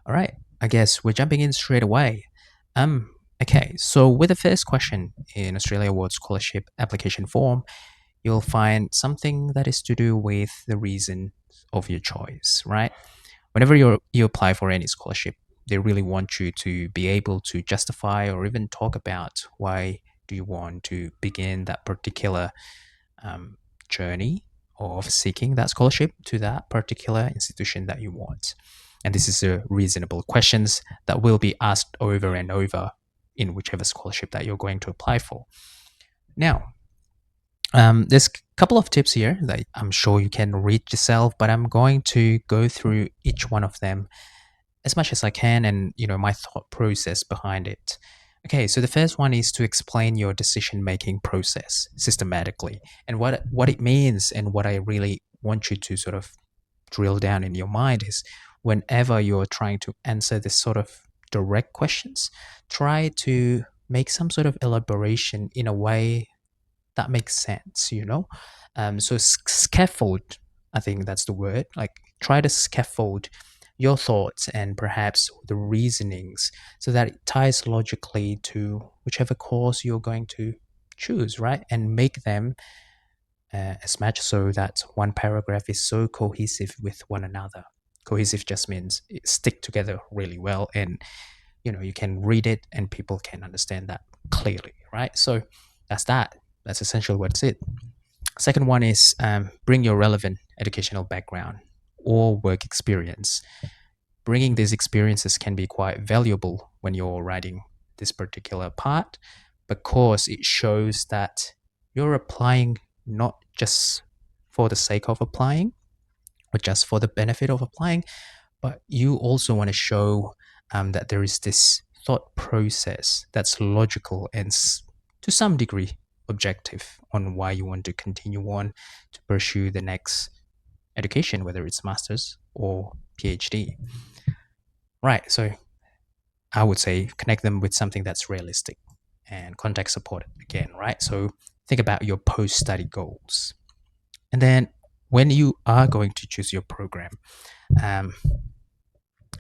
All right, I guess we're jumping in straight away. Um, okay, so with the first question in Australia Award Scholarship application form, you'll find something that is to do with the reason of your choice, right? Whenever you apply for any scholarship, they really want you to be able to justify or even talk about why do you want to begin that particular um, journey of seeking that scholarship to that particular institution that you want. And this is a reasonable questions that will be asked over and over in whichever scholarship that you're going to apply for. Now, there's a couple of tips here that I'm sure you can read yourself, but I'm going to go through each one of them as much as I can and my thought process behind it. Okay, so the first one is to explain your decision making process systematically and what it means and what I really want you to sort of drill down in your mind is whenever you're trying to answer this sort of direct questions, try to make some sort of elaboration in a way that makes sense. So scaffold, I think that's the word. Like try to scaffold your thoughts and perhaps the reasonings so that it ties logically to whichever course you're going to choose, right? And make them as much so that one paragraph is so cohesive with one another. Cohesive just means it stick together really well, and you can read it and people can understand that clearly, right? So that's that. That's essentially what's it. Second one is bring your relevant educational background or work experience. Bringing these experiences can be quite valuable when you're writing this particular part because it shows that you're applying not just for the sake of applying or just for the benefit of applying, but you also want to show that there is this thought process that's logical and to some degree objective on why you want to continue on to pursue the next education, whether it's master's or PhD. Right. So I would say connect them with something that's realistic and context supported again, right? So think about your post study goals. And then when you are going to choose your program, um,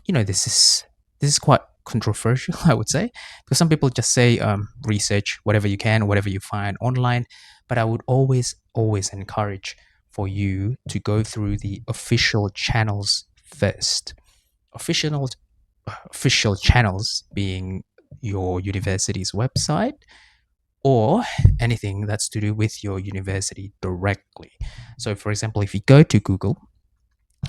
this is quite controversial, I would say, because some people just say research whatever you can, whatever you find online. But I would always encourage for you to go through the official channels first. Official official channels being your university's website or anything that's to do with your university directly. So, for example, if you go to Google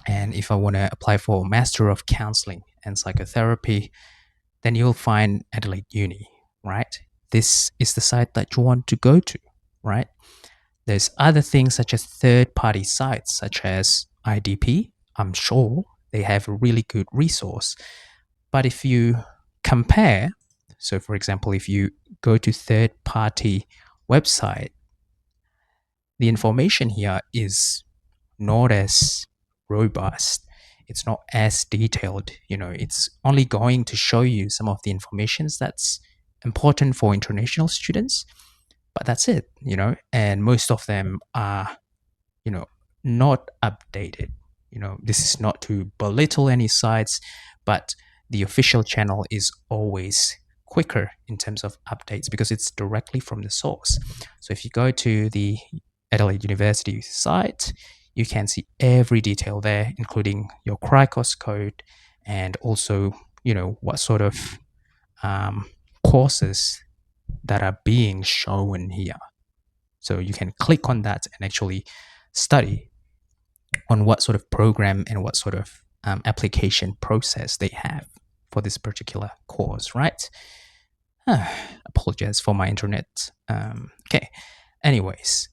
and if I want to apply for Master of Counseling and Psychotherapy, then you'll find Adelaide Uni, right? This is the site that you want to go to, right? There's other things such as third party sites, such as IDP. I'm sure they have a really good resource. But if you compare, so for example, if you go to third party website, the information here is not as robust. It's not as detailed. It's only going to show you some of the information that's important for international students, but that's it. And most of them are, you know, not updated. This is not to belittle any sites, but the official channel is always quicker in terms of updates because it's directly from the source. So if you go to the Adelaide University site, you can see every detail there, including your CRICOS code and also, what sort of courses that are being shown here. So you can click on that and actually study on what sort of program and what sort of application process they have for this particular course, right? Apologize for my internet. Okay. Anyways,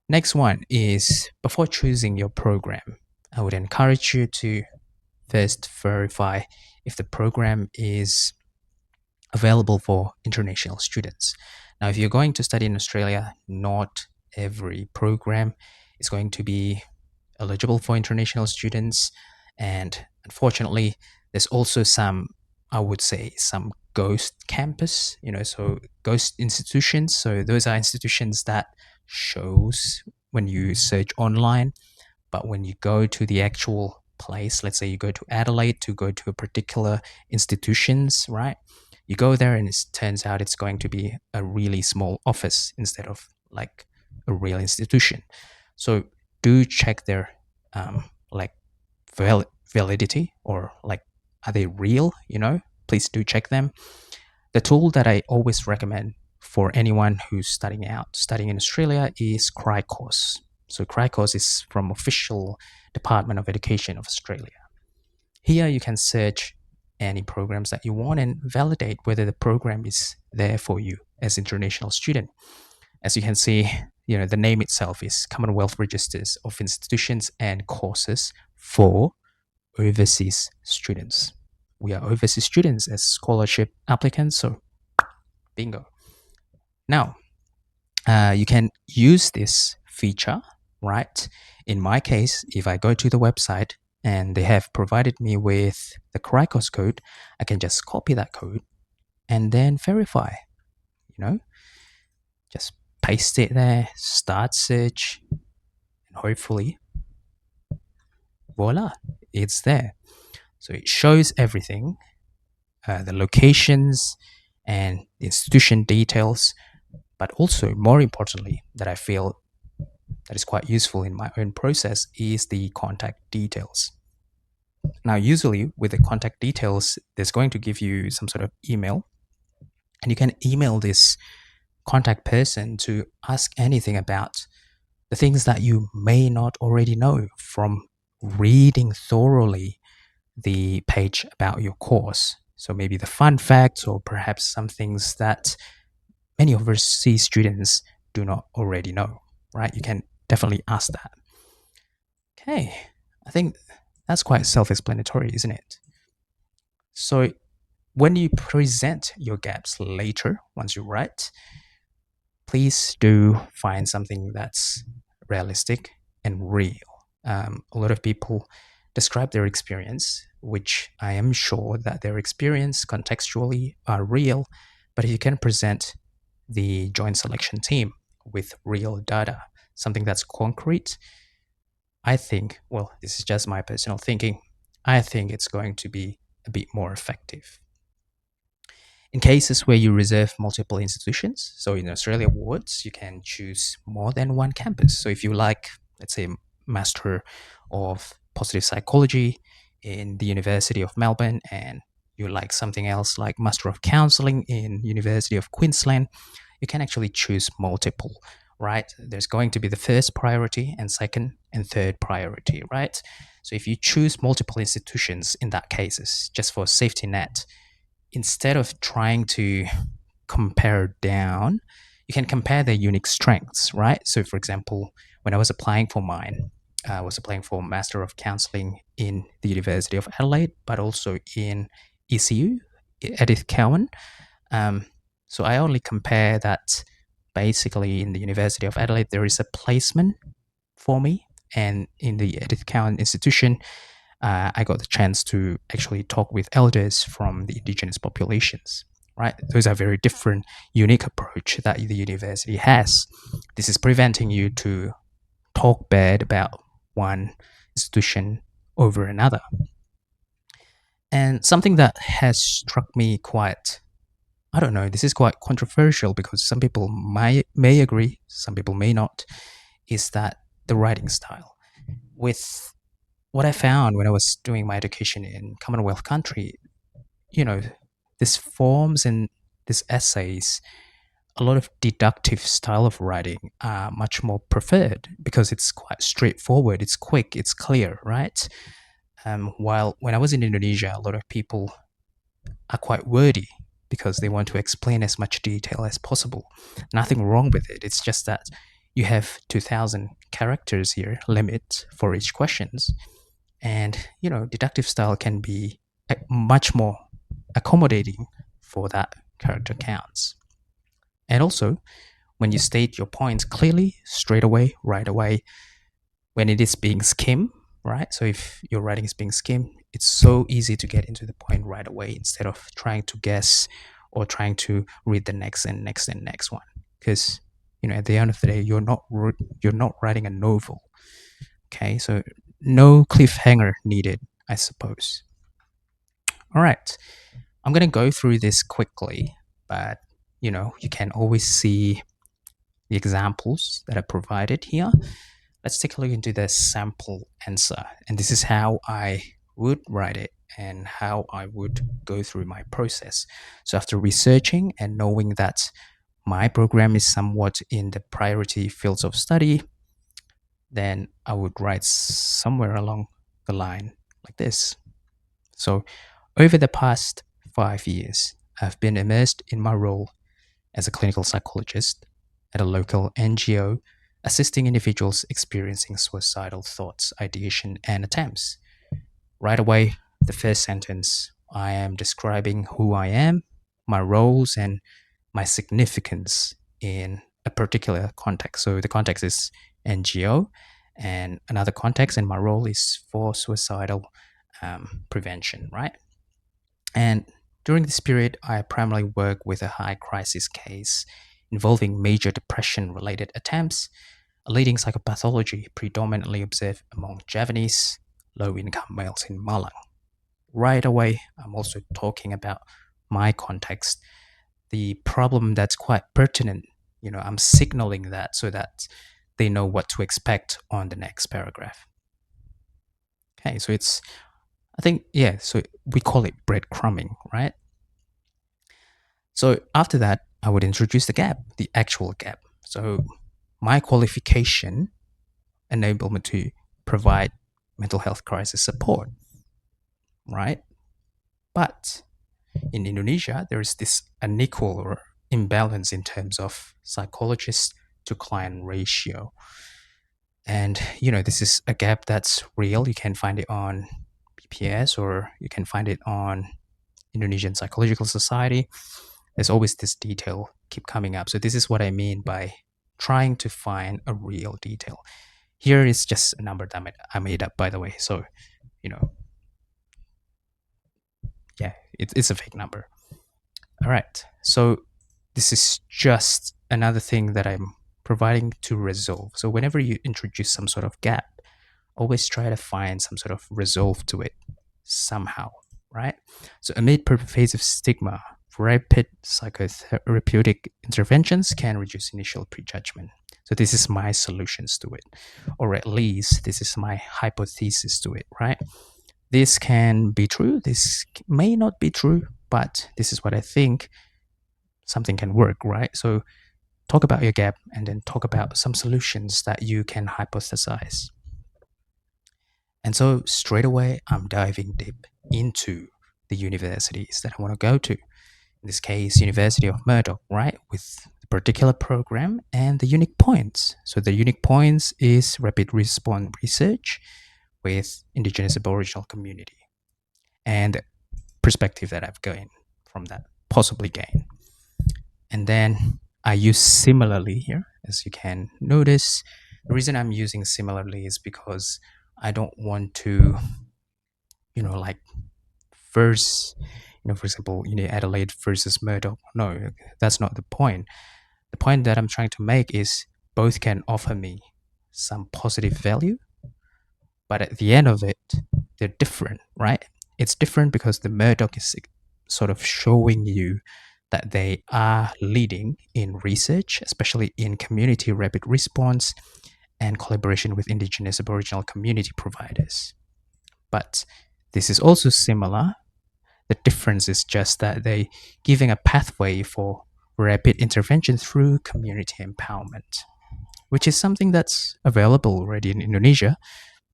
next one is before choosing your program, I would encourage you to first verify if the program is available for international students. Now, if you're going to study in Australia, not every program is going to be eligible for international students. And unfortunately, there's also some, I would say, some ghost campus, so ghost institutions. So those are institutions that shows when you search online, but when you go to the actual place, let's say you go to Adelaide to go to a particular institutions, right? You go there and it turns out it's going to be a really small office instead of like a real institution. So do check their like validity, or like, are they real? Please do check them. The tool that I always recommend for anyone who's studying in Australia is Cricos. So Cricos is from official Department of Education of Australia. Here you can search any programs that you want and validate whether the program is there for you as international student. As you can see, the name itself is Commonwealth Registers of Institutions and Courses for Overseas Students. We are overseas students as scholarship applicants, so bingo. Now, you can use this feature, right? In my case, if I go to the website and they have provided me with the Cricos code, I can just copy that code and then verify, you know, just paste it there, start search, and hopefully, voila, it's there. So it shows everything, the locations and the institution details, but also more importantly, that I feel that is quite useful in my own process is the contact details. Now, usually with the contact details, there's going to give you some sort of email, and you can email this contact person to ask anything about the things that you may not already know from reading thoroughly the page about your course. So maybe the fun facts, or perhaps some things that many overseas students do not already know, right? You can definitely ask that. Okay, I think that's quite self explanatory, isn't it? So, when you present your gaps later, once you write, please do find something that's realistic and real. A lot of people describe their experience, which I am sure that their experience contextually are real, but if you can present the joint selection team with real data, something that's concrete, I think, well, this is just my personal thinking, I think it's going to be a bit more effective. In cases where you reserve multiple institutions, so in Australia Awards, you can choose more than one campus. So if you like, let's say, Master of Positive Psychology in the University of Melbourne, and you like something else like Master of Counselling in University of Queensland, you can actually choose multiple, right? There's going to be the first priority and second and third priority, right? So if you choose multiple institutions in that cases, just for a safety net, instead of trying to compare down, you can compare their unique strengths, right? So, for example, when I was applying for mine, I was applying for Master of Counselling in the University of Adelaide, but also in ECU, Edith Cowan. Um, so I only compare that basically in the University of Adelaide, there is a placement for me. And in the Edith Cowan institution, I got the chance to actually talk with elders from the indigenous populations. Right, those are very different, unique approach that the university has. This is preventing you to talk bad about one institution over another. And something that has struck me quite, I don't know, this is quite controversial because some people may agree, some people may not, is that the writing style. With what I found when I was doing my education in Commonwealth country, you know, these forms and these essays, a lot of deductive style of writing are much more preferred because it's quite straightforward, it's quick, it's clear, right? While when I was in Indonesia, a lot of people are quite wordy because they want to explain as much detail as possible. Nothing wrong with it. It's just that you have 2,000 characters here limit for each questions, and deductive style can be much more accommodating for that character counts. And also, when you state your points clearly, straight away, right away, when it is being skimmed, right? So if your writing is being skimmed, it's so easy to get into the point right away instead of trying to guess or trying to read the next and next and next one. Because at the end of the day, you're not writing a novel. Okay, so no cliffhanger needed, I suppose. All right, I'm going to go through this quickly, but you can always see the examples that are provided here. Let's take a look into the sample answer. And this is how I would write it and how I would go through my process. So after researching and knowing that my program is somewhat in the priority fields of study, then I would write somewhere along the line like this. So over the past 5 years, I've been immersed in my role as a clinical psychologist at a local NGO, assisting individuals experiencing suicidal thoughts, ideation, and attempts. Right away, the first sentence, I am describing who I am, my roles, and my significance in a particular context. So the context is NGO, and another context, and my role is for suicidal prevention, right? And during this period, I primarily work with a high crisis case involving major depression related attempts, a leading psychopathology predominantly observed among Javanese low income males in Malang. Right away, I'm also talking about my context, the problem that's quite pertinent. I'm signaling that so that they know what to expect on the next paragraph. Okay, so I think, yeah, so we call it breadcrumbing, right? So after that, I would introduce the gap, the actual gap. So my qualification enabled me to provide mental health crisis support, right? But in Indonesia, there is this unequal or imbalance in terms of psychologist to client ratio. And, this is a gap that's real. You can find it on BPS or you can find it on Indonesian Psychological Society. There's always this detail keep coming up. So this is what I mean by trying to find a real detail. Here is just a number that I made up, by the way. So, you know, yeah, it's a fake number. All right. So this is just another thing that I'm providing to resolve. So whenever you introduce some sort of gap, always try to find some sort of resolve to it somehow, right? So amid pervasive stigma, rapid psychotherapeutic interventions can reduce initial prejudgment. So this is my solutions to it, or at least this is my hypothesis to it, right? This can be true, this may not be true, but this is what I think something can work, right? So talk about your gap and then talk about some solutions that you can hypothesize. And so straight away, I'm diving deep into the universities that I want to go to. In this case, University of Murdoch, right? With the particular program and the unique points. So the unique points is rapid response research with Indigenous Aboriginal community and the perspective that I've gained from that, possibly gain. And then I use similarly here, as you can notice. The reason I'm using similarly is because I don't want to, like verse, for example, Adelaide versus Murdoch. No, that's not the point. The point that I'm trying to make is both can offer me some positive value, but at the end of it, they're different, right? It's different because the Murdoch is sort of showing you that they are leading in research, especially in community rapid response and collaboration with Indigenous Aboriginal community providers. But this is also similar. The difference is just that they giving a pathway for rapid intervention through community empowerment, which is something that's available already in Indonesia,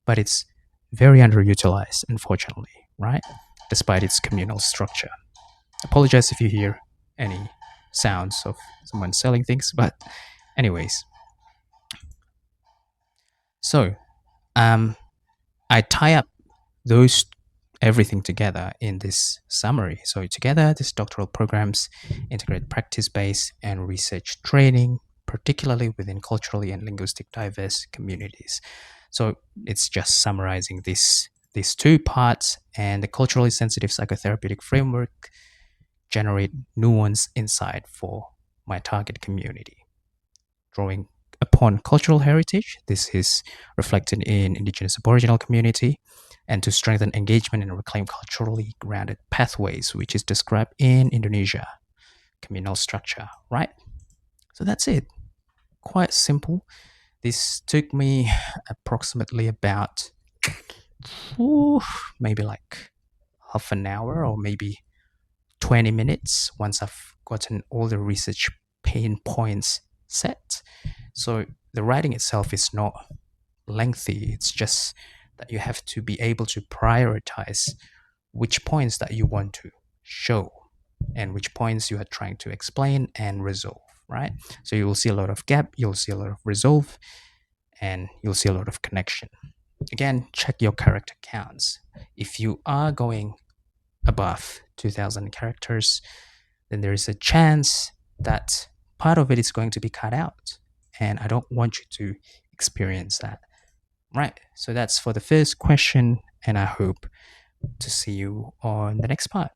but it's very underutilized, unfortunately, right? Despite its communal structure. Apologize if you hear any sounds of someone selling things, but anyways. So, I tie up those everything together in this summary. So together, these doctoral programs integrate practice-based and research training, particularly within culturally and linguistic diverse communities. So it's just summarizing these two parts, and the culturally sensitive psychotherapeutic framework generate nuanced insight for my target community, drawing upon cultural heritage. This is reflected in Indigenous Aboriginal community, and to strengthen engagement and reclaim culturally grounded pathways, which is described in Indonesia communal structure, right? So that's it. Quite simple. This took me approximately about ooh, maybe like half an hour or maybe 20 minutes once I've gotten all the research pain points set. So the writing itself is not lengthy, it's just that you have to be able to prioritize which points that you want to show and which points you are trying to explain and resolve, right? So you will see a lot of gap, you'll see a lot of resolve, and you'll see a lot of connection. Again, check your character counts. If you are going above 2000 characters, then there is a chance that part of it is going to be cut out. And I don't want you to experience that. Right. So that's for the first question. And I hope to see you on the next part.